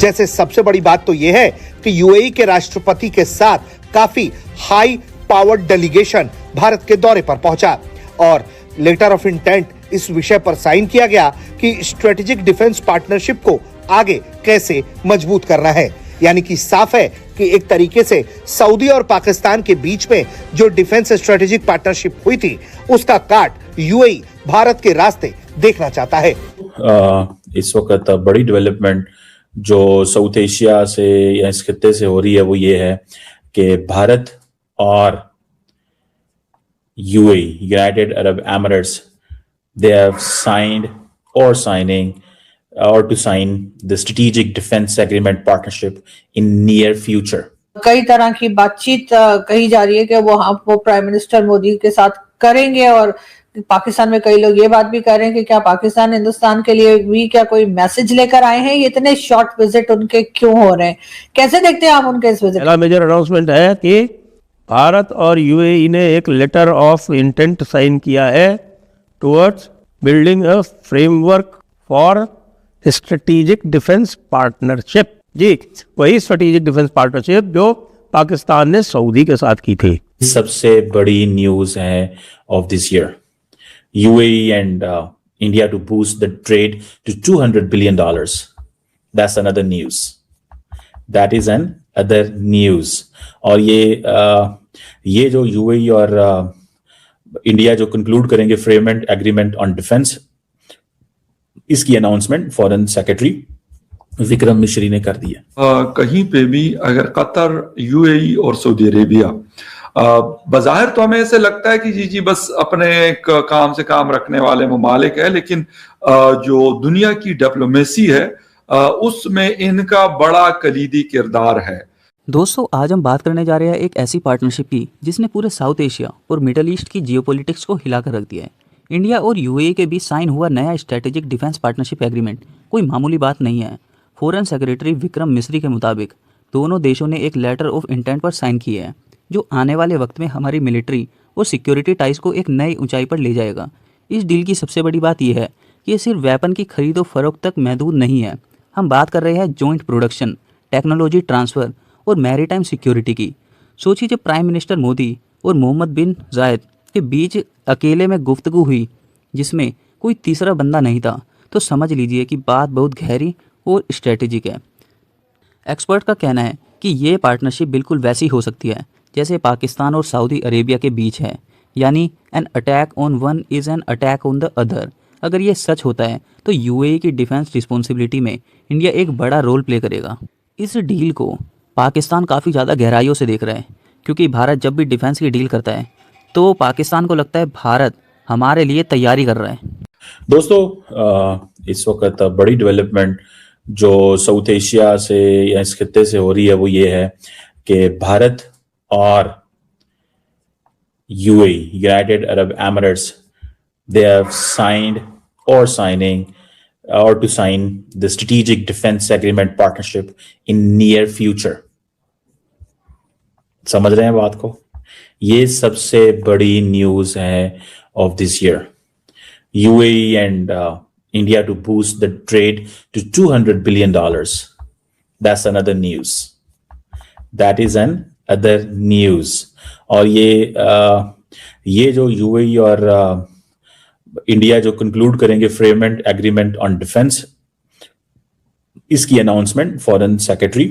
जैसे सबसे बड़ी बात तो यह है कि यूएई के राष्ट्रपति के साथ काफी हाई पावर डेलीगेशन भारत के दौरे पर पहुंचा और लेटर ऑफ इंटेंट इस विषय पर साइन किया गया कि स्ट्रेटेजिक डिफेंस पार्टनरशिप को आगे कैसे मजबूत करना है। यानी कि साफ है कि एक तरीके से सऊदी और पाकिस्तान के बीच में जो डिफेंस स्ट्रेटेजिक पार्टनरशिप हुई थी उसका काट यूएई भारत के रास्ते देखना चाहता है। इस वक्त बड़ी डेवलपमेंट जो साउथ एशिया से या इस खित्ते से हो रही है वो ये है कि भारत और UAE United Arab Emirates they have signed or signing or to sign the strategic defense agreement partnership in near future. कई तरह की बातचीत कही जा रही है कि वो प्राइम मिनिस्टर मोदी के साथ करेंगे और पाकिस्तान में कई लोग ये बात भी कर रहे हैं कि क्या पाकिस्तान हिंदुस्तान के लिए भी क्या कोई मैसेज लेकर आए हैं। ये इतने शॉर्ट विजिट उनके क्यों हो रहे हैं, कैसे देखते हैं आप उनके इस विजिट? पहला मेजर अनाउंसमेंट है कि भारत और यूएई ने एक लेटर ऑफ इंटेंट साइन किया है towards building a framework for strategic defense partnership। जी, वही strategic defense partnership जो पाकिस्तान ने सऊदी के साथ की थी। सबसे बड़ी न्यूज है of this year, UAE and India to boost the trade to $200 billion. That's another news. That is an other news। और ये जो UAE और इंडिया जो कंक्लूड करेंगे फ्रेममेंट एग्रीमेंट ऑन डिफेंस, इसकी अनाउंसमेंट फॉरेन सेक्रेटरी विक्रम मिश्री ने कर दिया। कहीं पे भी अगर कतर, यूएई और सऊदी अरेबिया, बज़ाहिर तो हमें ऐसे लगता है कि जी बस अपने काम से काम रखने वाले ममालिक है, लेकिन जो दुनिया की डिप्लोमेसी है उसमें इनका बड़ा कलीदी किरदार है। दोस्तों, आज हम बात करने जा रहे हैं एक ऐसी पार्टनरशिप की जिसने पूरे साउथ एशिया और मिडल ईस्ट की जियोपॉलिटिक्स को हिलाकर रख दिया है। इंडिया और यूएई के बीच साइन हुआ नया स्ट्रेटेजिक डिफेंस पार्टनरशिप एग्रीमेंट कोई मामूली बात नहीं है। फॉरेन सेक्रेटरी विक्रम मिस्री के मुताबिक दोनों देशों ने एक लेटर ऑफ इंटेंट पर साइन किए हैं जो आने वाले वक्त में हमारी मिलिट्री और सिक्योरिटी टाइज को एक नई ऊंचाई पर ले जाएगा। इस डील की सबसे बड़ी बात यह है कि ये सिर्फ वेपन की खरीद और फरोख्त तक महदूद नहीं है। हम बात कर रहे हैं जॉइंट प्रोडक्शन, टेक्नोलॉजी ट्रांसफ़र और मैरीटाइम सिक्योरिटी की। सोचिए, जब प्राइम मिनिस्टर मोदी और मोहम्मद बिन जायद के बीच अकेले में गुफ्तगू हुई जिसमें कोई तीसरा बंदा नहीं था, तो समझ लीजिए कि बात बहुत गहरी और स्ट्रेटेजिक है। एक्सपर्ट का कहना है कि ये पार्टनरशिप बिल्कुल वैसी हो सकती है जैसे पाकिस्तान और सऊदी अरेबिया के बीच है, यानी an attack on one is an attack on the other. अगर ये सच होता है तो यूएई की डिफेंस रिस्पॉन्सिबिलिटी में इंडिया एक बड़ा रोल प्ले करेगा। इस डील को पाकिस्तान काफ़ी ज़्यादा गहराइयों से देख रहा है, क्योंकि भारत जब भी डिफेंस की डील करता है तो पाकिस्तान को लगता है भारत हमारे लिए तैयारी कर रहा है। दोस्तों, इस वक्त बड़ी डेवलपमेंट जो साउथ एशिया से या इस खित्ते से हो रही है वो ये है कि भारत और UAE United Arab Emirates they have signed or signing or to sign the strategic defense agreement partnership in near future। समझ रहे हैं बात को? ये सबसे बड़ी न्यूज है of this year, UAE and India to boost the trade to $200 billion। That's another news। That is an other news। और ये जो UAE और इंडिया जो कंक्लूड करेंगे फ्रेममेंट एग्रीमेंट ऑन डिफेंस, इसकी अनाउंसमेंट फॉरेन सेक्रेटरी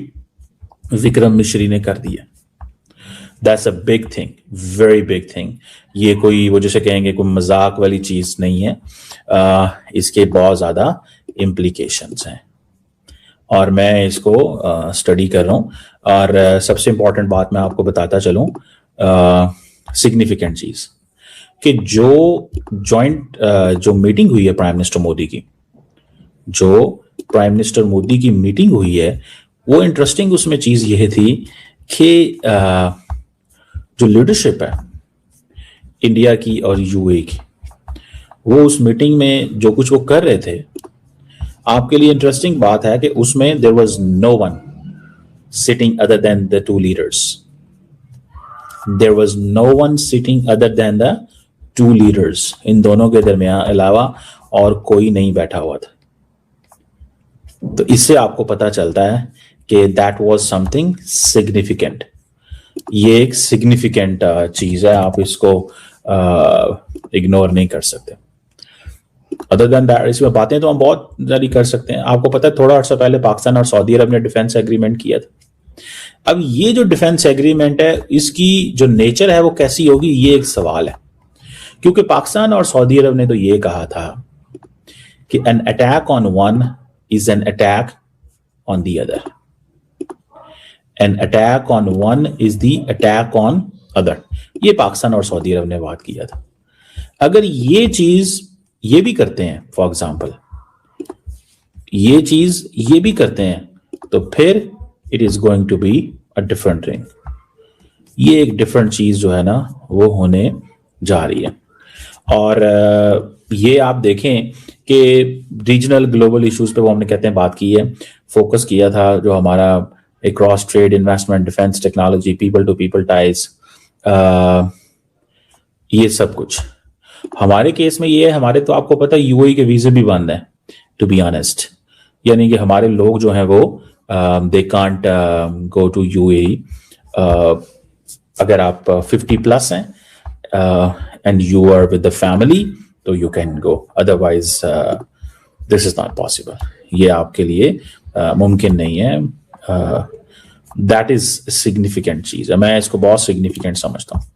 विक्रम मिश्री ने कर दिया। That's a big thing, very big thing. ये कोई वो जैसे कहेंगे कोई मजाक वाली चीज नहीं है, इसके बहुत ज्यादा इम्प्लीकेशंस हैं और मैं इसको स्टडी कर रहा हूँ। और सबसे इंपॉर्टेंट बात मैं आपको बताता चलूँ, सिग्निफिकेंट चीज कि जो जॉइंट जो मीटिंग हुई है प्राइम मिनिस्टर मोदी की, जो प्राइम मिनिस्टर मोदी की मीटिंग हुई है वो इंटरेस्टिंग उसमें चीज यह थी कि जो लीडरशिप है इंडिया की और यूएई की, वो उस मीटिंग में जो कुछ वो कर रहे थे, आपके लिए इंटरेस्टिंग बात है कि उसमें there was no one sitting other than the two leaders. There was no one sitting other than the two leaders. इन दोनों के दरमियान अलावा और कोई नहीं बैठा हुआ था। तो इससे आपको पता चलता है कि दैट वाज समथिंग सिग्निफिकेंट। ये एक सिग्निफिकेंट चीज है, आप इसको इग्नोर नहीं कर सकते। अदर देन दैट इसमें बातें तो हम बहुत जारी कर सकते हैं। आपको पता है थोड़ा अर्सा पहले पाकिस्तान और सऊदी अरब ने डिफेंस एग्रीमेंट किया था। अब ये जो डिफेंस एग्रीमेंट है इसकी जो नेचर है वो कैसी होगी, ये एक सवाल है। क्योंकि पाकिस्तान और सऊदी अरब ने तो ये कहा था कि an attack on one is an attack on the other, an attack on one is the attack on other. ये पाकिस्तान और सऊदी अरब ने बात किया था। अगर ये चीज ये भी करते हैं, फॉर एग्जाम्पल ये चीज ये भी करते हैं, तो फिर it is going to be a different thing. ये एक डिफरेंट चीज जो है ना वो होने जा रही है। और ये आप देखें कि रीजनल ग्लोबल इश्यूज पे वो हमने कहते हैं बात की है, फोकस किया था जो हमारा एक cross trade, investment, defence technology, people to people ties, ये सब कुछ। हमारे केस में ये है, हमारे तो आपको पता है यूएई के वीजे भी बंद हैं टू बी ऑनेस्ट, यानी कि हमारे लोग जो हैं वो they can't go to UAE. अगर आप 50 प्लस हैं and you are with the family तो you can go, otherwise this is not possible. ये आपके लिए मुमकिन नहीं है। दैट इज सिग्निफिकेंट चीज है, मैं इसको बहुत सिग्निफिकेंट समझता हूँ।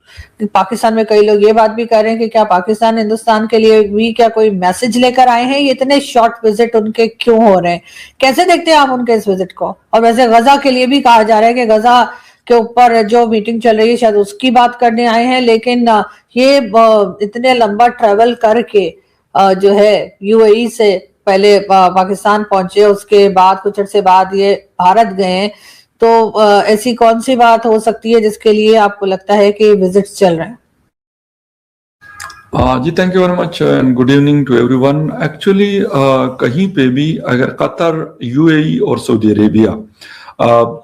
पाकिस्तान में कई लोग ये बात भी कर रहे हैं कि क्या पाकिस्तान हिंदुस्तान के लिए भी क्या कोई मैसेज लेकर आए हैं? ये इतने शॉर्ट विजिट उनके क्यों हो रहे हैं? कैसे देखते हैं आप उनके इस विजिट को? और वैसे गजा के लिए भी कहा जा रहा है कि गजा के ऊपर जो मीटिंग चल रही है शायद उसकी बात करने आए हैं, लेकिन ये इतने लंबा ट्रेवल करके जो है यूएई से पहले पाकिस्तान पहुंचे, उसके बाद कुछ अर्से बाद ये भारत गए, तो ऐसी कौन सी बात हो सकती है जिसके लिए आपको लगता है कि विजिट्स चल रहे हैं? जी thank you very much and good evening to everyone. Actually कहीं पे भी अगर कतर, यूएई और सऊदी अरेबिया,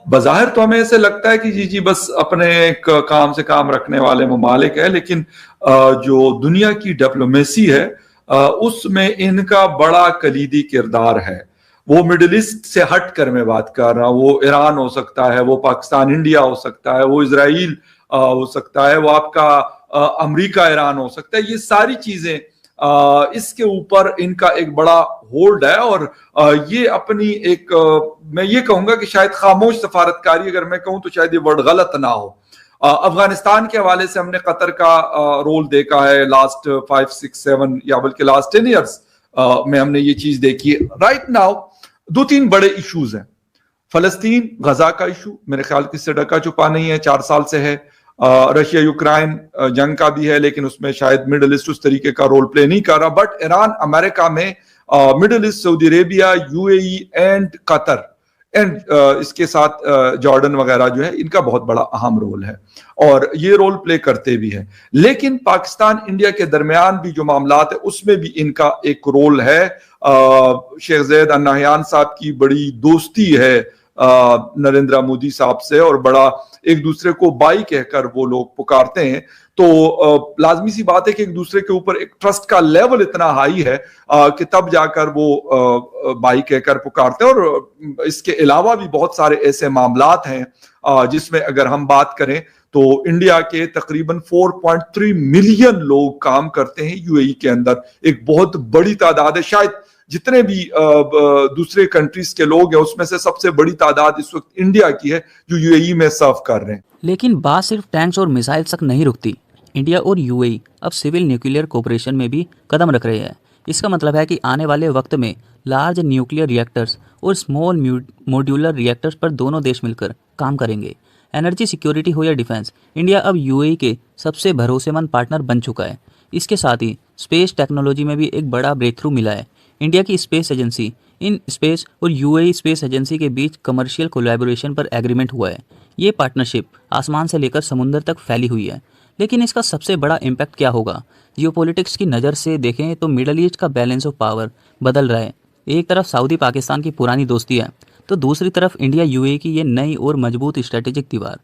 बज़ाहिर तो हमें ऐसे लगता है कि जी बस अपने एक काम से काम रखने वाले ममालिक है, लेकिन जो दुनिया की डिप्लोमेसी है उसमें इनका बड़ा कलीदी किरदार है। वो मिडिल ईस्ट से हट कर मैं बात कर रहा हूँ, वो ईरान हो सकता है, वो पाकिस्तान इंडिया हो सकता है, वो इजराइल हो सकता है, वो आपका अमेरिका ईरान हो सकता है। ये सारी चीजें इसके ऊपर इनका एक बड़ा होल्ड है। और ये अपनी एक मैं ये कहूंगा कि शायद खामोश सफारतकारी अगर मैं कहूं तो शायद ये वर्ड गलत ना हो। अफगानिस्तान के हवाले से हमने कतर का रोल देखा है लास्ट 5, 6, 7 या बल्कि लास्ट 10 ईयर्स में हमने ये चीज देखी है। राइट नाउ 2-3 बड़े इश्यूज हैं। फलस्तीन गजा का इशू मेरे ख्याल की ढका छुपा नहीं है, 4 साल से है। रशिया यूक्रेन जंग का भी है, लेकिन उसमें शायद मिडिल ईस्ट उस तरीके का रोल प्ले नहीं कर रहा। बट ईरान, अमेरिका में middle east, Saudi Arabia, UAE and Qatar and इसके साथ जॉर्डन वगैरह जो है, इनका बहुत बड़ा अहम रोल है और ये रोल प्ले करते भी हैं। लेकिन पाकिस्तान इंडिया के दरमियान भी जो मामलात है उसमें भी इनका एक रोल है। शेख ज़ैद अल नहयान साहब की बड़ी दोस्ती है नरेंद्र मोदी साहब से, और बड़ा एक दूसरे को बाई कहकर वो लोग पुकारते हैं। तो लाजमी सी बात है कि एक दूसरे के ऊपर एक ट्रस्ट का लेवल इतना हाई है कि तब जाकर वो बाई कहकर पुकारते हैं। और इसके अलावा भी बहुत सारे ऐसे मामलात हैं जिसमें अगर हम बात करें तो इंडिया के तकरीबन 4.3 मिलियन लोग काम करते हैं यूएई के अंदर। एक बहुत बड़ी तादाद है, शायद जितने भी दूसरे कंट्रीज के लोग हैं उसमें से सबसे बड़ी तादाद इस वक्त इंडिया की है जो यूएई में सर्व कर रहे हैं। लेकिन बात सिर्फ टैंक्स और मिसाइल्स तक नहीं रुकती। इंडिया और यूएई अब सिविल न्यूक्लियर कोऑपरेशन में भी कदम रख रहे हैं। इसका मतलब है कि आने वाले वक्त में लार्ज न्यूक्लियर रिएक्टर्स और स्मॉल मॉड्यूलर रिएक्टर्स पर दोनों देश मिलकर काम करेंगे। एनर्जी सिक्योरिटी हो या डिफेंस, इंडिया अब यूएई के सबसे भरोसेमंद पार्टनर बन चुका है। इसके साथ ही स्पेस टेक्नोलॉजी में भी एक बड़ा ब्रेक थ्रू मिला है। इंडिया की स्पेस एजेंसी इन स्पेस और यूएई स्पेस एजेंसी के बीच कमर्शियल कोलैबोरेशन पर एग्रीमेंट हुआ है। ये पार्टनरशिप आसमान से लेकर समुद्र तक फैली हुई है। लेकिन इसका सबसे बड़ा इम्पैक्ट क्या होगा? जियोपॉलिटिक्स की नज़र से देखें तो मिडल ईस्ट का बैलेंस ऑफ पावर बदल रहा है। एक तरफ सऊदी पाकिस्तान की पुरानी दोस्ती है, तो दूसरी तरफ इंडिया यूएई की ये नई और मजबूत स्ट्रेटेजिक दीवार।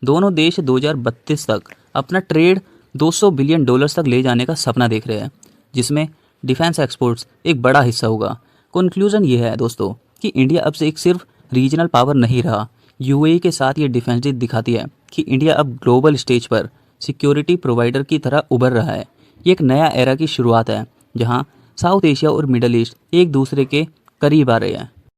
दोनों देश 2032 तक अपना ट्रेड $200 बिलियन तक ले जाने का सपना देख रहे हैं, जिसमें डिफेंस एक्सपोर्ट्स एक बड़ा हिस्सा होगा। कंक्लूजन ये है दोस्तों कि इंडिया अब से एक सिर्फ रीजनल पावर नहीं रहा। यूएई के साथ ये डिफेंस डील दिखाती है कि इंडिया अब ग्लोबल स्टेज पर सिक्योरिटी प्रोवाइडर की तरह उभर रहा है। ये एक नया एरा की शुरुआत है जहां साउथ एशिया और मिडल ईस्ट एक दूसरे के करीब आ रहे हैं।